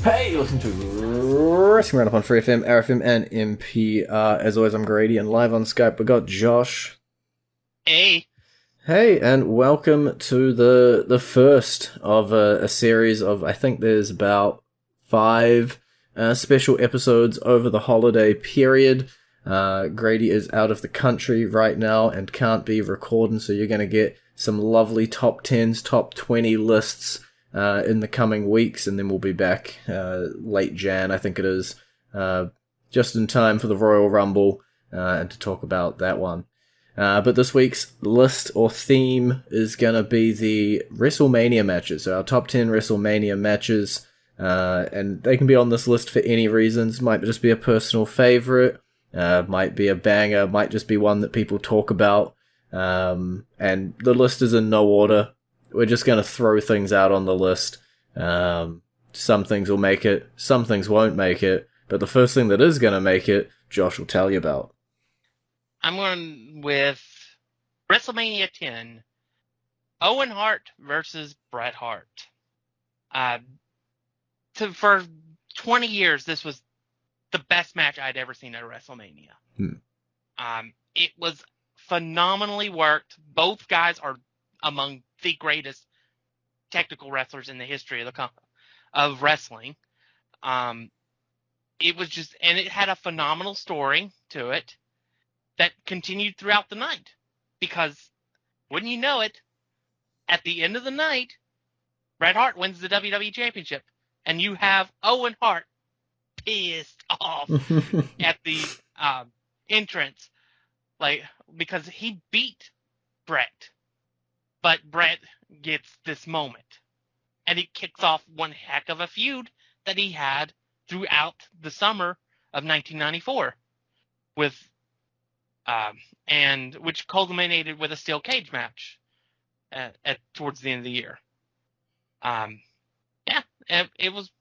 Hey, you listen to Wrestling Roundup on FreeFM, ArrowFM, and NPR. As always, I'm Grady, and live on Skype we got Josh. Hey. Hey, and welcome to the first of a series of, I think there's about 5 special episodes over the holiday period. Grady is out of the country right now and can't be recording, so you're going to get some lovely top 10s, top 20 lists in the coming weeks, and then we'll be back late Jan, I think it is, just in time for the Royal Rumble and to talk about that one. But this week's list or theme is going to be the WrestleMania matches, so our top 10 WrestleMania matches, and they can be on this list for any reasons. Might just be a personal favorite, might be a banger, might just be one that people talk about, and the list is in no order. We're just going to throw things out on the list. Some things will make it, some things won't make it, but the first thing that is going to make it, Josh will tell you about. I'm going with WrestleMania 10, Owen Hart versus Bret Hart. For 20 years, this was the best match I'd ever seen at WrestleMania. It was phenomenally worked. Both guys are among the greatest technical wrestlers in the history of wrestling. It was just, and it had a phenomenal story to it that continued throughout the night, because wouldn't you know it, at the end of the night, Bret Hart wins the WWE Championship, and you have Owen Hart pissed off at the entrance, because he beat Bret. But Bret gets this moment, and it kicks off one heck of a feud that he had throughout the summer of 1994, and which culminated with a steel cage match towards the end of the year. It was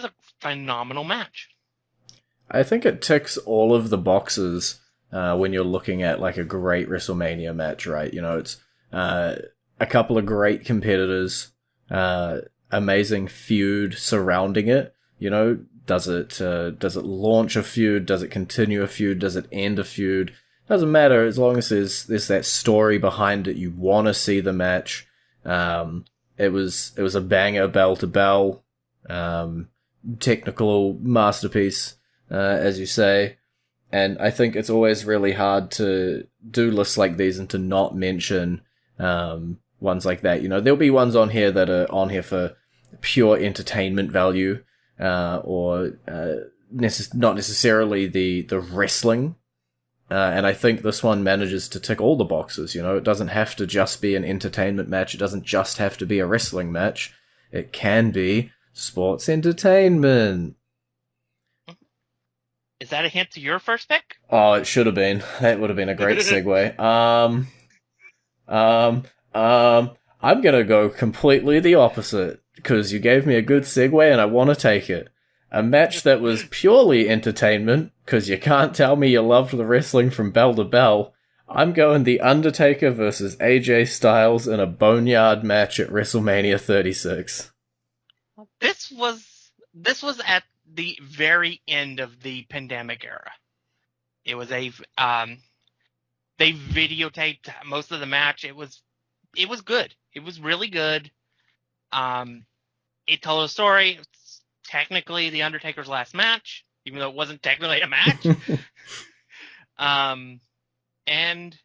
a phenomenal match. I think it ticks all of the boxes when you're looking at like a great WrestleMania match, right? You know, it's a couple of great competitors, amazing feud surrounding it. You know, does it launch a feud? Does it continue a feud? Does it end a feud? Doesn't matter as long as there's that story behind it. You want to see the match. It was a banger, bell to bell, technical masterpiece, as you say. And I think it's always really hard to do lists like these and to not mention ones like that. You know, there'll be ones on here that are on here for pure entertainment value, or not necessarily the wrestling. And I think this one manages to tick all the boxes. You know, it doesn't have to just be an entertainment match. It doesn't just have to be a wrestling match. It can be sports entertainment. Is that a hint to your first pick? Oh, it should have been. That would have been a great segue. I'm gonna go completely the opposite, because you gave me a good segue and I want to take it. A match that was purely entertainment, because you can't tell me you loved the wrestling from bell to bell. I'm going the Undertaker versus AJ Styles in a boneyard match at WrestleMania 36. This was at the very end of the pandemic era. It was they videotaped most of the match. It was good. It was really good. It told a story. It's technically the Undertaker's last match, even though it wasn't technically a match. And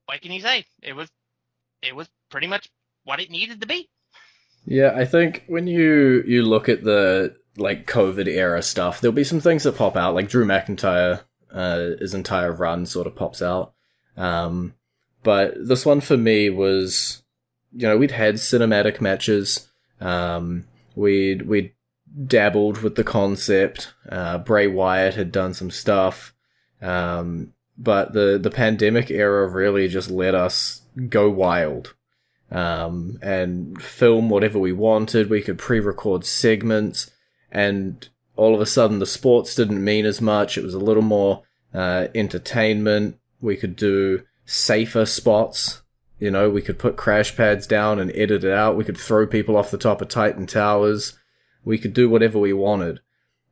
what can you say? It was pretty much what it needed to be. Yeah, I think when you look at the like COVID era stuff, there'll be some things that pop out, like Drew McIntyre, his entire run sort of pops out. But this one for me was, you know, we'd had cinematic matches. We'd dabbled with the concept. Bray Wyatt had done some stuff. But the pandemic era really just let us go wild. And film whatever we wanted. We could pre-record segments, and all of a sudden the sports didn't mean as much. It was a little more entertainment. We could do safer spots. You know, we could put crash pads down and edit it out. We could throw people off the top of Titan Towers. we could do whatever we wanted.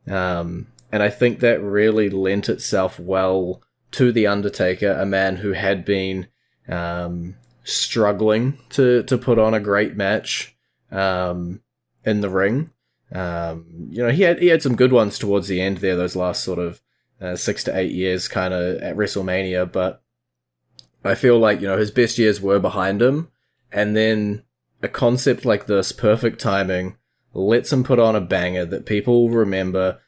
And I think that really lent itself well to The Undertaker, a man who had been struggling to put on a great match in the ring. He had some good ones towards the end there, those last sort of 6 to 8 years kind of at WrestleMania, but I feel like, his best years were behind him, and then a concept like this, perfect timing, lets him put on a banger that people remember,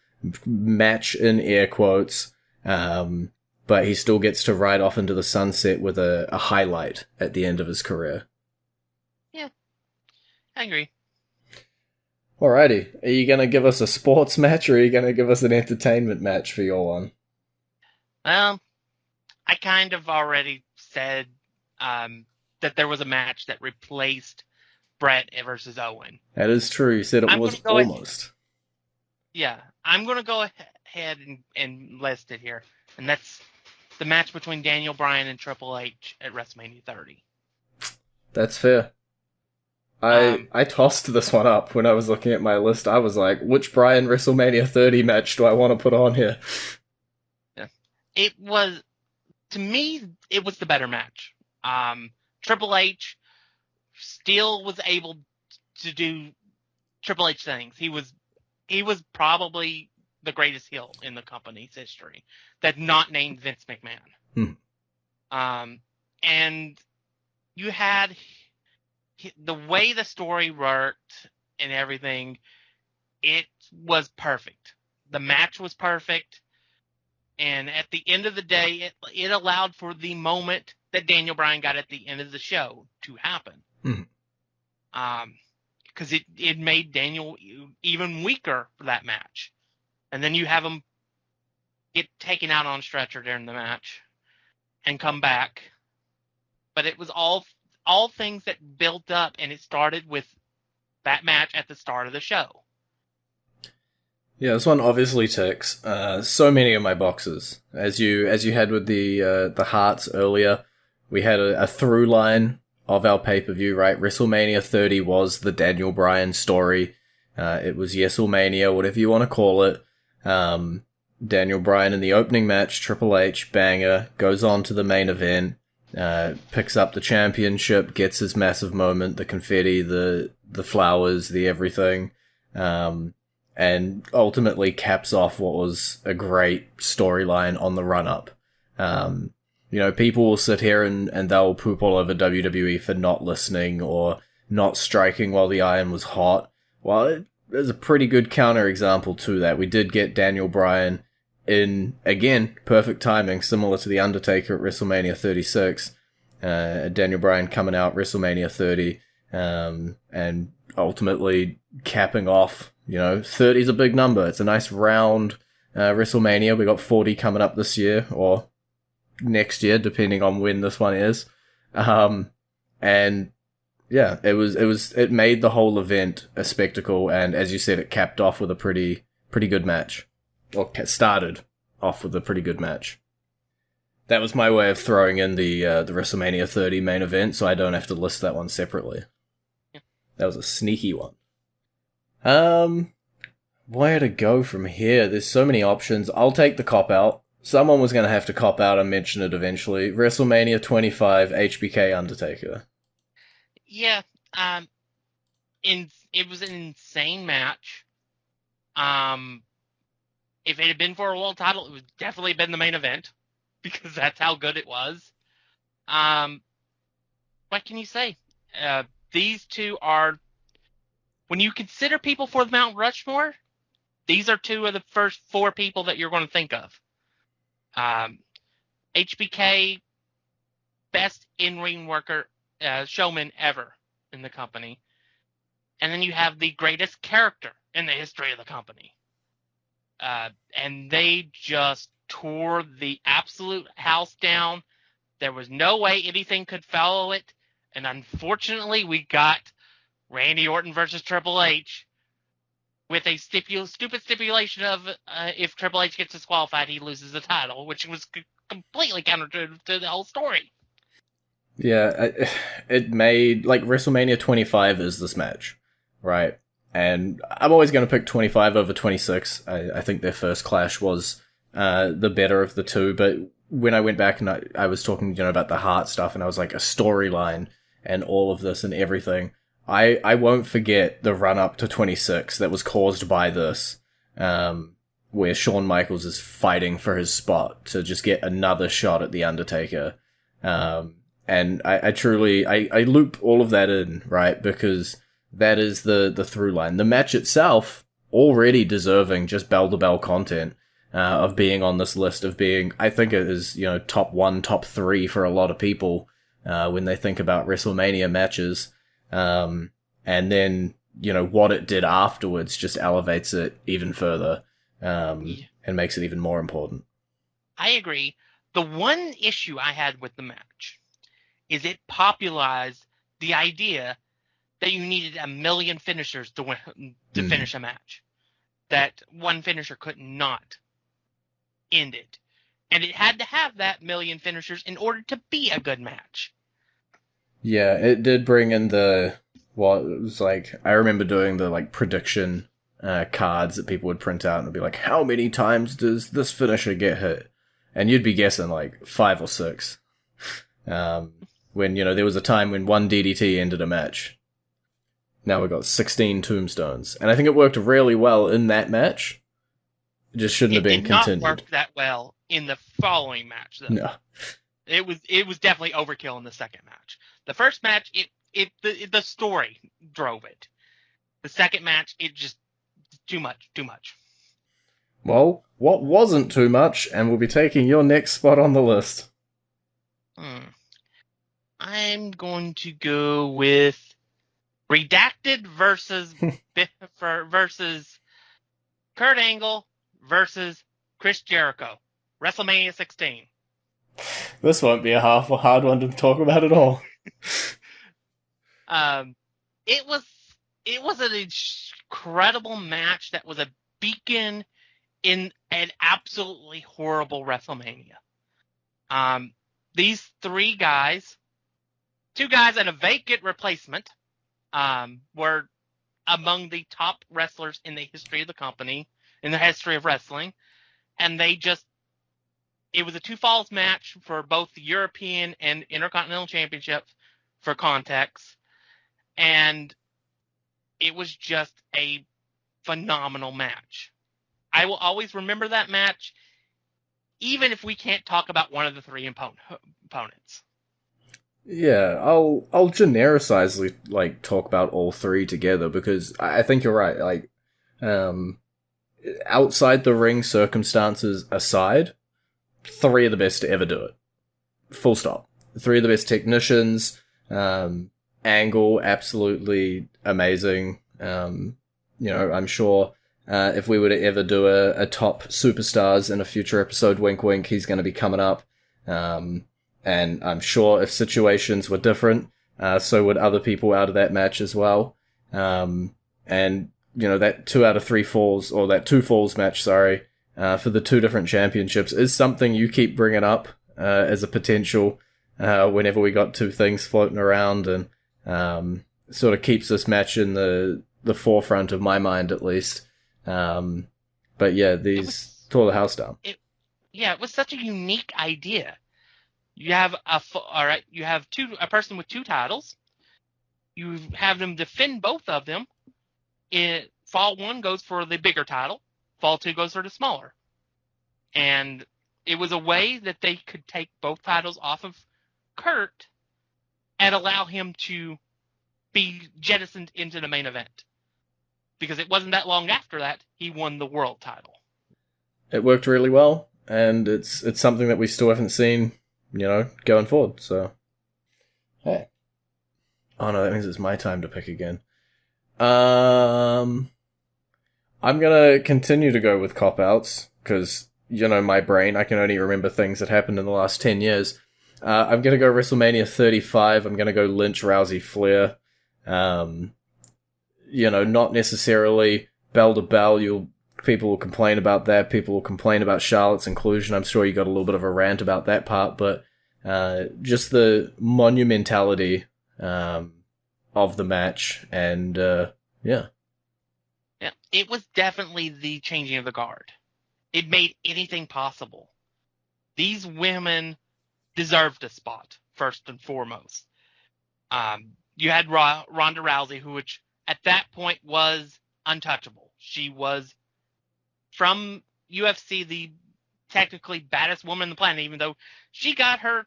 match in air quotes, but he still gets to ride off into the sunset with a highlight at the end of his career. Yeah, I agree. Alrighty, are you going to give us a sports match, or are you going to give us an entertainment match for your one? Well, I kind of already said that there was a match that replaced Brett versus Owen. That is true. You said it was almost. Yeah, I'm going to go ahead and list it here. And that's the match between Daniel Bryan and Triple H at WrestleMania 30. That's fair. I tossed this one up when I was looking at my list. I was like, which Bryan WrestleMania 30 match do I want to put on here? Yeah. It was, to me, it was the better match. Triple H still was able to do Triple H things. He was probably the greatest heel in the company's history that's not named Vince McMahon. And you had the way the story worked and everything, it was perfect. The match was perfect. And at the end of the day, it allowed for the moment that Daniel Bryan got at the end of the show to happen. Because it made Daniel even weaker for that match. And then you have him get taken out on a stretcher during the match and come back. But it was all things that built up, and it started with that match at the start of the show. Yeah, this one obviously ticks so many of my boxes. As you had with the Hearts earlier, we had a through line of our pay-per-view, right? WrestleMania 30 was the Daniel Bryan story. It was Yeselmania, whatever you want to call it. Daniel Bryan in the opening match, Triple H, banger, goes on to the main event, picks up the championship, gets his massive moment, the confetti, the flowers, the everything, and ultimately caps off what was a great storyline on the run-up. People will sit here and they'll poop all over WWE for not listening or not striking while the iron was hot. Well, there's a pretty good counterexample to that. We did get Daniel Bryan in, again, perfect timing, similar to The Undertaker at WrestleMania 36. Daniel Bryan coming out WrestleMania 30, and ultimately capping off, 30 is a big number. It's a nice round WrestleMania. We got 40 coming up this year, or next year, depending on when this one is. And yeah, it made the whole event a spectacle, and as you said, it capped off with a pretty good match. Or started off with a pretty good match. That was my way of throwing in the WrestleMania 30 main event, so I don't have to list that one separately. Yeah. That was a sneaky one. Where to go from here? There's so many options. I'll take the cop-out. Someone was going to have to cop out and mention it eventually. WrestleMania 25, HBK Undertaker. Yeah, it was an insane match. If it had been for a world title, it would definitely been the main event, because that's how good it was. What can you say? These two are, when you consider people for the Mount Rushmore, these are two of the first four people that you're going to think of. HBK, best in-ring worker, showman ever in the company. And then you have the greatest character in the history of the company. And they just tore the absolute house down. There was no way anything could follow it. And unfortunately, we got Randy Orton versus Triple H with a stupid stipulation of if Triple H gets disqualified, he loses the title, which was completely counter to the whole story. Yeah, it made, WrestleMania 25 is this match, right? And I'm always going to pick 25 over 26. I think their first clash was the better of the two, but when I went back and I was talking, about the heart stuff, and I was like, a storyline and all of this and everything, I won't forget the run-up to 26 that was caused by this, where Shawn Michaels is fighting for his spot to just get another shot at The Undertaker. And I truly loop all of that in, right? Because that is the through line. The match itself, already deserving just bell-to-bell content, of being on this list, of being, I think it is, top 1, top 3 for a lot of people, when they think about WrestleMania matches. And then, what it did afterwards just elevates it even further, and makes it even more important. I agree. The one issue I had with the match is it popularized the idea that you needed a million finishers to finish a match. That one finisher could not end it. And it had to have that million finishers in order to be a good match. Yeah, it did bring in it was like, I remember doing the prediction cards that people would print out and it'd be like, how many times does this finisher get hit? And you'd be guessing 5 or 6. When, there was a time when one DDT ended a match. Now we've got 16 tombstones. And I think it worked really well in that match. It just shouldn't have been continued. It did not work that well in the following match, though. No. It was definitely overkill in the second match. The first match, the story drove it. The second match, it just too much. Well, what wasn't too much, and we'll be taking your next spot on the list. I'm going to go with Redacted versus Kurt Angle versus Chris Jericho, WrestleMania 16. This won't be a hard one to talk about at all. It was an incredible match that was a beacon in an absolutely horrible WrestleMania. These 3 guys, 2 guys and a vacant replacement, were among the top wrestlers in the history of the company, in the history of wrestling, and it was a 2 falls match for both the European and Intercontinental Championships, for context, and it was just a phenomenal match. I will always remember that match, even if we can't talk about one of the 3 opponents. Yeah, I'll genericizely talk about all 3 together, because I think you're right. Outside the ring circumstances aside, 3 of the best to ever do it. Full stop. 3 of the best technicians. Angle, absolutely amazing. I'm sure if we were to ever do a top superstars in a future episode, wink wink, he's going to be coming up. And I'm sure if situations were different, so would other people out of that match as well. And, that 2 out of 3 falls, or that 2 falls match, for the 2 different championships is something you keep bringing up as a potential whenever we got 2 things floating around, and sort of keeps this match in the forefront of my mind, at least. But yeah, these tore the house down. It was such a unique idea. You have a person with 2 titles. You have them defend both of them. Fall 1 goes for the bigger title. Fall 2 goes for the smaller. And it was a way that they could take both titles off of Kurt and allow him to be jettisoned into the main event. Because it wasn't that long after that he won the world title. It worked really well, and it's something that we still haven't seen, going forward, so. Hey. Oh no, that means it's my time to pick again. I'm gonna continue to go with cop-outs, because, my brain, I can only remember things that happened in the last 10 years. I'm gonna go WrestleMania 35, I'm gonna go Lynch, Rousey, Flair. Not necessarily bell to bell. People will complain about that. People will complain about Charlotte's inclusion. I'm sure you got a little bit of a rant about that part, but just the monumentality of the match, and yeah. Yeah, it was definitely the changing of the guard. It made anything possible. These women deserved a spot, first and foremost. You had Ronda Rousey, which at that point was untouchable. She was, from UFC, the technically baddest woman on the planet, even though she got her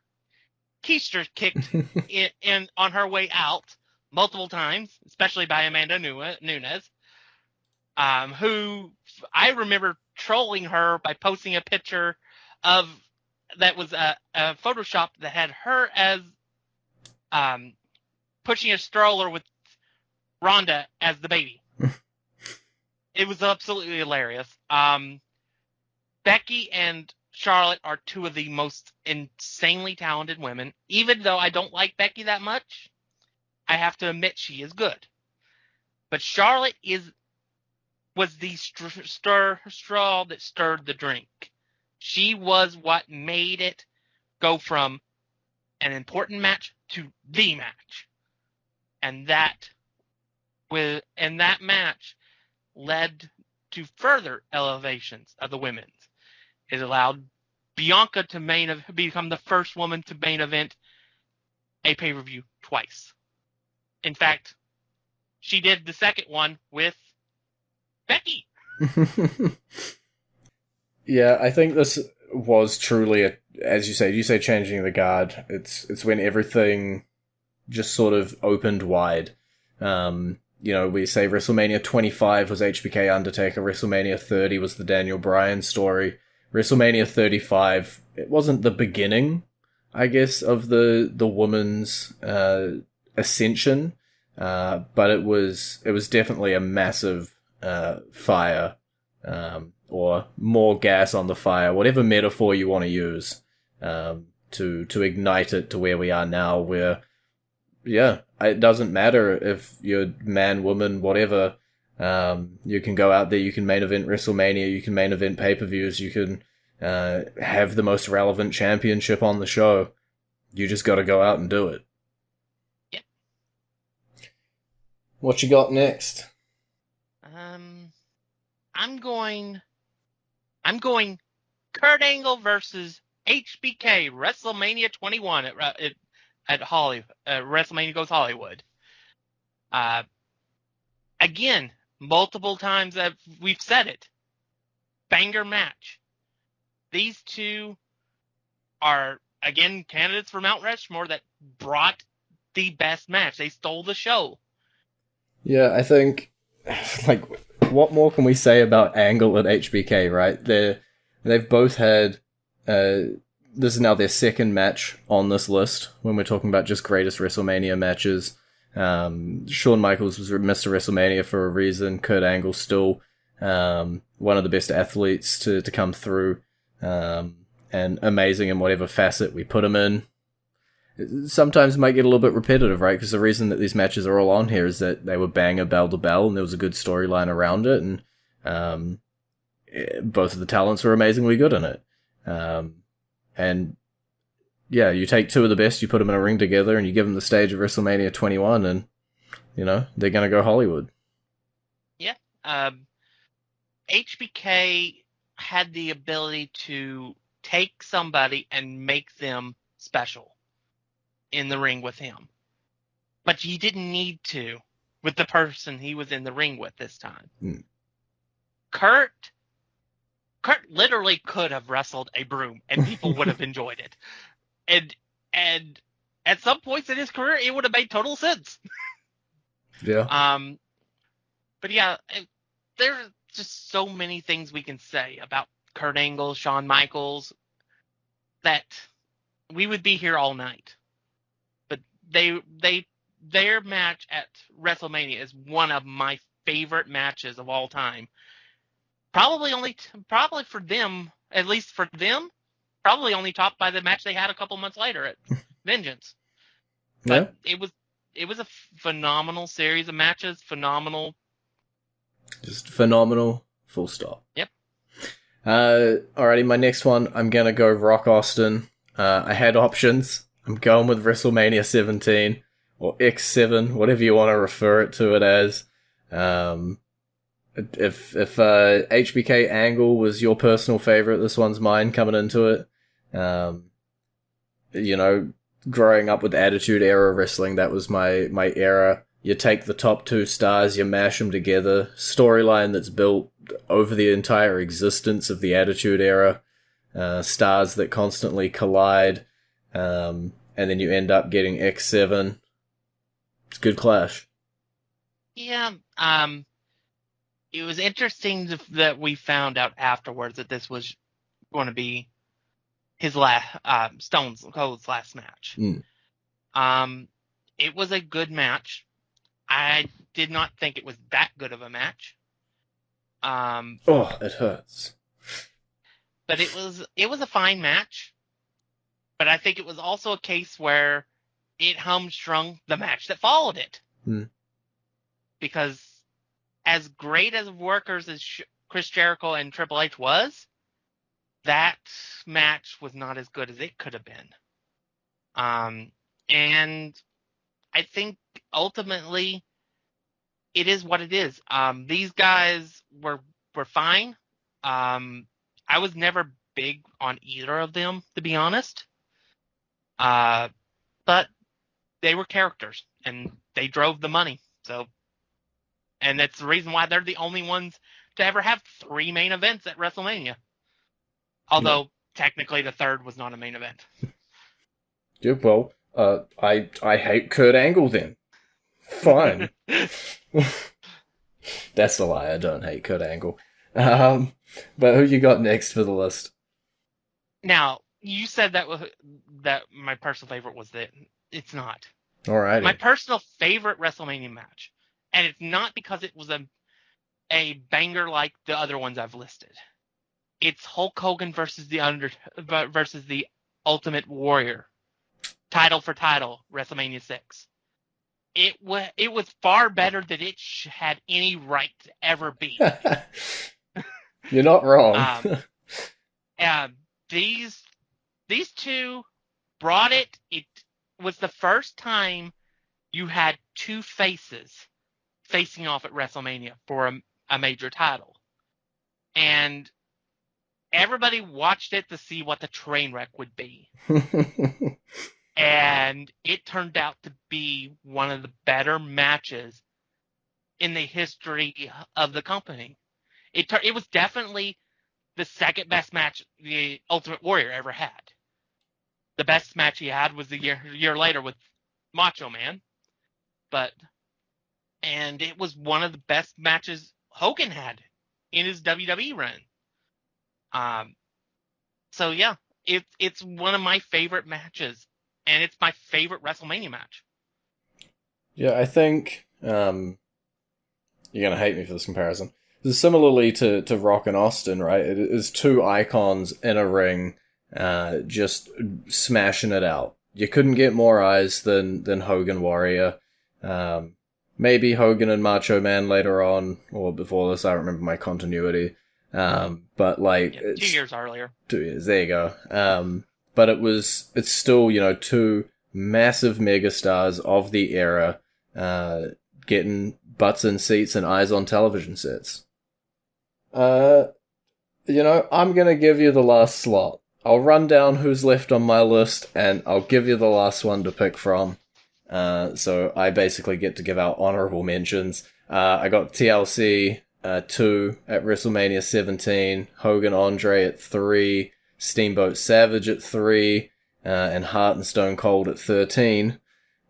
keister kicked in on her way out multiple times, especially by Amanda Nunes, who I remember trolling her by posting a picture of that was a Photoshop that had her as pushing a stroller with Ronda as the baby. It was absolutely hilarious. Becky and Charlotte are two of the most insanely talented women. Even though I don't like Becky that much, I have to admit she is good. But Charlotte was the straw that stirred the drink. She was what made it go from an important match to the match. And that match led to further elevations of the women's. It allowed Bianca to become the first woman to main event a pay-per-view twice. In fact, she did the second one with Becky. Yeah, I think this was truly, as you say changing the guard. It's when everything just sort of opened wide. We say WrestleMania 25 was HBK Undertaker, WrestleMania 30 was the Daniel Bryan story. WrestleMania 35, it wasn't the beginning, I guess, of the woman's ascension, but it was definitely a massive fire, or more gas on the fire, whatever metaphor you want to use, to ignite it to where we are now, where, yeah, it doesn't matter if you're man, woman, whatever. You can go out there, you can main event WrestleMania, you can main event pay-per-views, you can have the most relevant championship on the show. You just got to go out and do it. Yep. What you got next? I'm going Kurt Angle versus HBK WrestleMania 21 at Hollywood. WrestleMania Goes Hollywood. Again, multiple times we've said it. Banger match. These two are, again, candidates for Mount Rushmore that brought the best match. They stole the show. Yeah, I think, like, what more can we say about Angle and HBK, right? They've both had, this is now their second match on this list when we're talking about just greatest WrestleMania matches. Shawn Michaels was Mr. WrestleMania for a reason. Kurt Angle still one of the best athletes to come through, and amazing in whatever facet we put him in. Sometimes it might get a little bit repetitive, right? Because the reason that these matches are all on here is that they were banger bell to bell, and there was a good storyline around it, and both of the talents were amazingly good in it. And yeah, you take two of the best, you put them in a ring together, and you give them the stage of WrestleMania 21, and they're gonna go Hollywood. Yeah, HBK had the ability to take somebody and make them special in the ring with him. But he didn't need to with the person he was in the ring with this time. Kurt literally could have wrestled a broom and people would have enjoyed it. And at some points in his career, it would have made total sense. Yeah. But yeah, there's just so many things we can say about Kurt Angle, Shawn Michaels, that we would be here all night. But their match at WrestleMania is one of my favorite matches of all time. Probably for them, at least for them, probably only topped by the match they had a couple months later at Vengeance. But yeah. It was a phenomenal series of matches. Phenomenal. Just phenomenal. Full stop. Yep. Alrighty, my next one, I'm gonna go Rock Austin. I had options. I'm going with WrestleMania 17 or X7, whatever you want to refer to it as. If HBK Angle was your personal favorite, this one's mine coming into it. You know, growing up with Attitude Era wrestling, that was my era. You take the top two stars, you mash them together. Storyline that's built over the entire existence of the Attitude Era. Stars that constantly collide. And then you end up getting X7. It's a good clash. Yeah. It was interesting that we found out afterwards that this was going to be his Stone Cold's last match. It was a good match. I did not think it was that good of a match. It hurts. But it was a fine match. But I think it was also a case where it hamstrung the match that followed it. Because as great as workers as Chris Jericho and Triple H was, that match was not as good as it could have been. And I think ultimately it is what it is. These guys were fine. I was never big on either of them, to be honest. But they were characters and they drove the money. So, and that's the reason why they're the only ones to ever have 3 main events at WrestleMania. Although technically the third was not a main event. Yeah, well, I hate Kurt Angle then. Fine. That's a lie. I don't hate Kurt Angle. But who you got next for the list? Now, you said that my personal favorite was that it's not. Alrighty. My personal favorite WrestleMania match, and it's not because it was a banger like the other ones I've listed. It's Hulk Hogan versus the Ultimate Warrior, title for title, WrestleMania 6. It was far better than it had any right to ever be. You're not wrong. These two brought it. It was the first time you had 2 faces facing off at WrestleMania for a major title. And everybody watched it to see what the train wreck would be. And it turned out to be one of the better matches in the history of the company. It was definitely the second best match the Ultimate Warrior ever had. The best match he had was the year later with Macho Man. And it was one of the best matches Hogan had in his WWE run. So yeah, it's one of my favorite matches, and it's my favorite WrestleMania match. Yeah, I think you're gonna hate me for this comparison. This is similarly to Rock and Austin, right? It is 2 icons in a ring, just smashing it out. You couldn't get more eyes than Hogan Warrior. Maybe Hogan and Macho Man later on, or before this, I don't remember my continuity. But like... Yeah, 2 years earlier. 2 years, there you go. But it's still, 2 massive megastars of the era, getting butts in seats and eyes on television sets. I'm gonna give you the last slot. I'll run down who's left on my list, and I'll give you the last one to pick from. So I basically get to give out honorable mentions. I got TLC 2 at WrestleMania 17, Hogan Andre at 3, Steamboat Savage at 3, and Hart and Stone Cold at 13.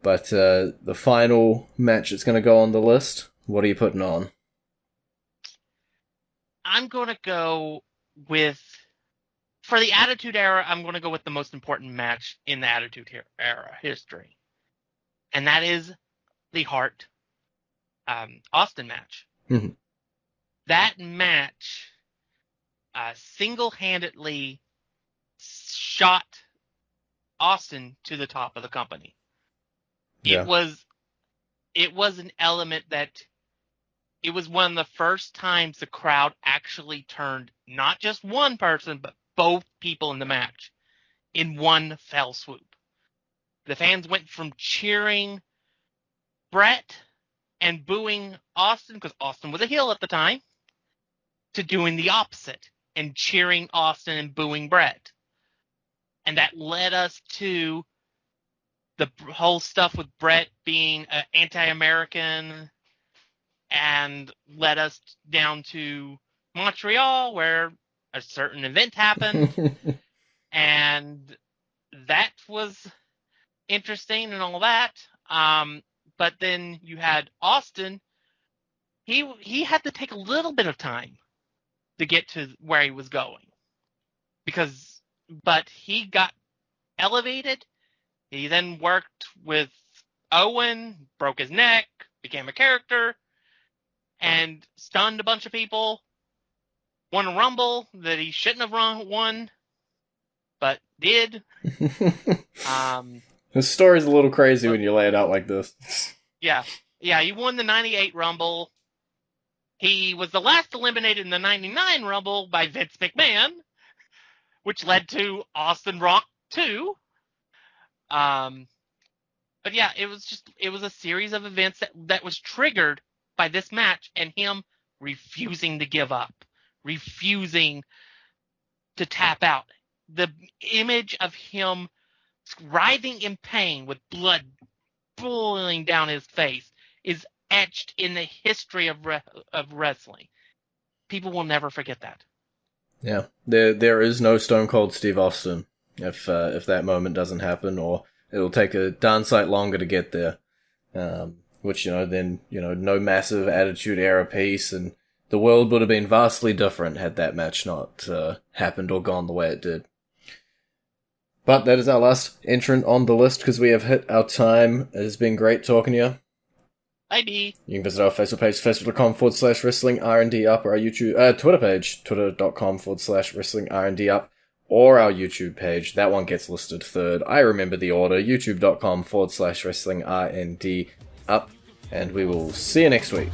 But the final match that's going to go on the list, what are you putting on? I'm going to go with, for the Attitude Era, I'm going to go with the most important match in the Attitude Era history. And that is the Hart Austin match. Mm-hmm. That match single-handedly shot Austin to the top of the company. Yeah. It was an element that it was one of the first times the crowd actually turned not just one person, but both people in the match in one fell swoop. The fans went from cheering Brett and booing Austin, because Austin was a heel at the time, to doing the opposite and cheering Austin and booing Brett. And that led us to the whole stuff with Brett being anti-American, and led us down to Montreal, where a certain event happened. And that was interesting and all that. But then you had Austin. He had to take a little bit of time to get to where he was going, but he got elevated. He then worked with Owen, broke his neck, became a character, and stunned a bunch of people. Won a Rumble that he shouldn't have won, but did. The story's a little crazy when you lay it out like this. Yeah, he won the 98 Rumble. He was the last eliminated in the 99 Rumble by Vince McMahon, which led to Austin Rock 2. But yeah, it was a series of events that was triggered by this match and him refusing to give up, refusing to tap out. The image of him writhing in pain with blood boiling down his face is etched in the history of wrestling. People will never forget that. Yeah, there is no Stone Cold Steve Austin if that moment doesn't happen, or it'll take a darn sight longer to get there. Which, then, no massive Attitude Era piece, and the world would have been vastly different had that match not happened or gone the way it did. But that is our last entrant on the list, because we have hit our time. It has been great talking to you. Bye, B. You can visit our Facebook page, facebook.com/wrestling R&D up, or our YouTube, Twitter page, twitter.com/wrestling R&D up, or our YouTube page. That one gets listed third. I remember the order, youtube.com/wrestling R&D up, and we will see you next week.